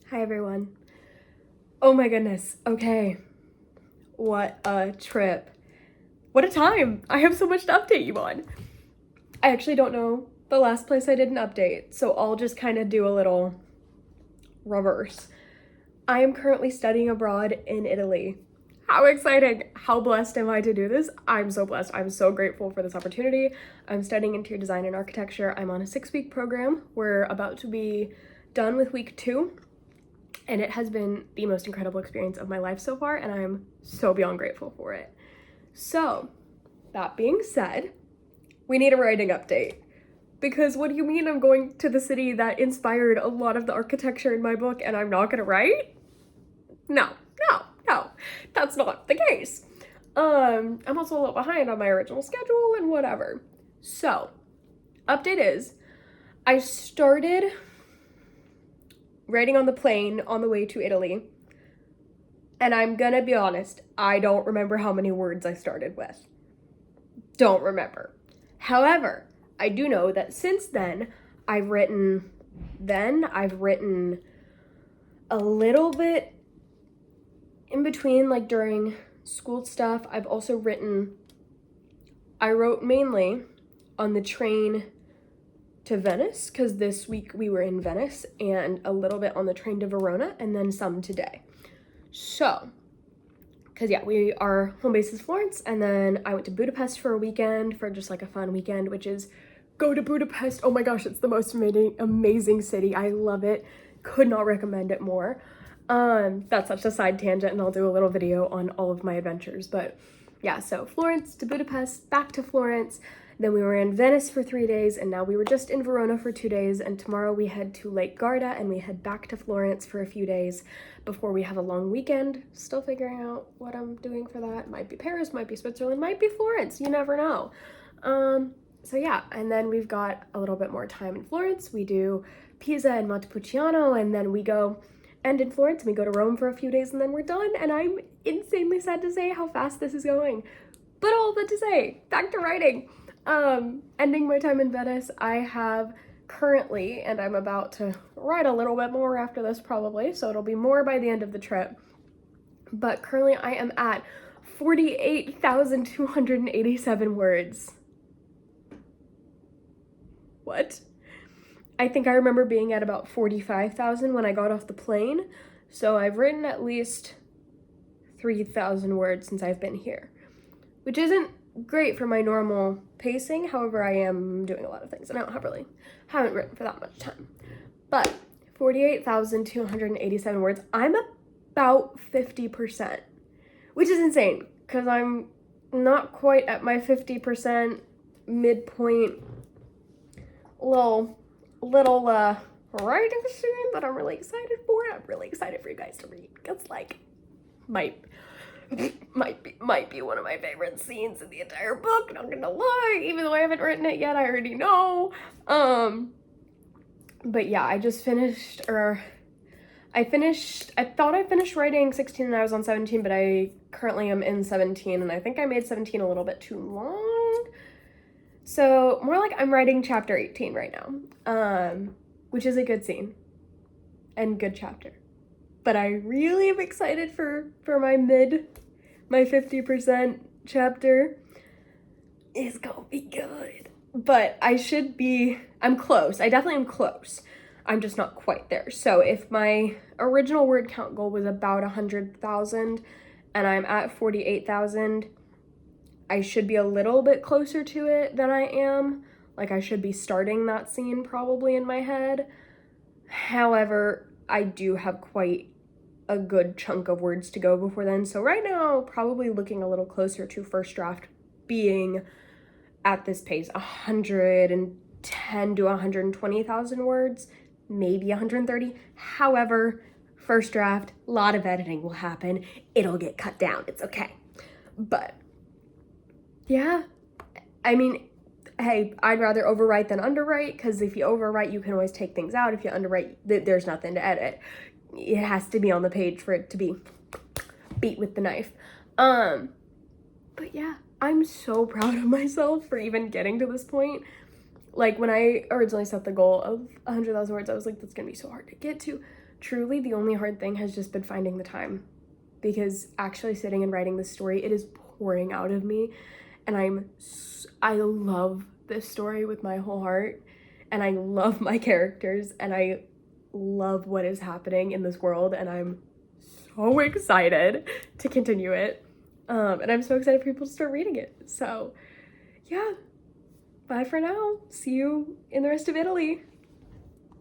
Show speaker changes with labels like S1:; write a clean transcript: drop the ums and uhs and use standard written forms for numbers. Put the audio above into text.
S1: Hi everyone. Oh my goodness. Okay. What a trip. What a time. I have so much to update you on. I actually don't know the last place I did an update, so I'll just kind of do a little reverse. I am currently studying abroad in Italy. How exciting! How blessed am I to do this? I'm so blessed. I'm so grateful for this opportunity. I'm studying interior design and architecture. I'm on a 6-week program. We're about to be done with week 2. And it has been the most incredible experience of my life so far, and I'm so beyond grateful for it. So, that being said, we need a writing update. Because what do you mean I'm going to the city that inspired a lot of the architecture in my book and I'm not gonna write? No. That's not the case. I'm also a little behind on my original schedule and whatever. So, update is, I started writing on the plane on the way to Italy. And I'm gonna be honest, I don't remember how many words I started with. Don't remember. However, I do know that since then, I've written a little bit in between, like during school stuff. I wrote mainly on the train to Venice, because this week we were in Venice, and a little bit on the train to Verona, and then some today. So, because yeah, our home base is Florence, and then I went to Budapest for a weekend, for just like a fun weekend, which is go to Budapest. Oh my gosh, it's the most amazing city. I love it. Could not recommend it more. That's such a side tangent, and I'll do a little video on all of my adventures. But yeah, so Florence to Budapest, back to Florence. Then we were in Venice for 3 days, and now we were just in Verona for 2 days, and tomorrow we head to Lake Garda, and we head back to Florence for a few days before we have a long weekend. Still figuring out what I'm doing for that. Might be Paris, might be Switzerland, might be Florence. You never know. So yeah, and then we've got a little bit more time in Florence. We do Pisa and Montepulciano, and then we go end in Florence, and we go to Rome for a few days, and then we're done. And I'm insanely sad to say how fast this is going. But all that to say, back to writing. Ending my time in Venice, I have currently, and I'm about to write a little bit more after this probably, so it'll be more by the end of the trip. But currently I am at 48,287 words. What? I think I remember being at about 45,000 when I got off the plane, so I've written at least 3,000 words since I've been here, which isn't great for my normal pacing. However, I am doing a lot of things, and I haven't written for that much time. But 48,287 words. I'm about 50%, which is insane, because I'm not quite at my 50% midpoint little writing scene that I'm really excited for. I'm really excited for you guys to read, because like might be one of my favorite scenes in the entire book, not gonna lie, even though I haven't written it yet. I already know. But yeah, I thought I finished writing 16 and I was on 17, but I currently am in 17, and I think I made 17 a little bit too long. So more like I'm writing chapter 18 right now, which is a good scene and good chapter. But I really am excited for my 50% chapter. It's gonna be good. But I'm close. I definitely am close. I'm just not quite there. So if my original word count goal was about 100,000 and I'm at 48,000, I should be a little bit closer to it than I am. Like, I should be starting that scene probably in my head. However, I do have quite a good chunk of words to go before then. So right now, probably looking a little closer to first draft being at this pace, 110 to 120,000 words, maybe 130. However, first draft, a lot of editing will happen. It'll get cut down. It's okay. But yeah, I mean, hey, I'd rather overwrite than underwrite, because if you overwrite, you can always take things out. If you underwrite, there's nothing to edit. It has to be on the page for it to be beat with the knife. But yeah, I'm so proud of myself for even getting to this point. Like, when I originally set the goal of 100,000 words, I was like, that's gonna be so hard to get to. truly the only hard thing has just been finding the time, because actually sitting and writing this story, it is pouring out of me, and I love this story with my whole heart, and I love my characters, and I love what is happening in this world, and I'm so excited to continue it. And I'm so excited for people to start reading it. So yeah, bye for now. See you in the rest of Italy.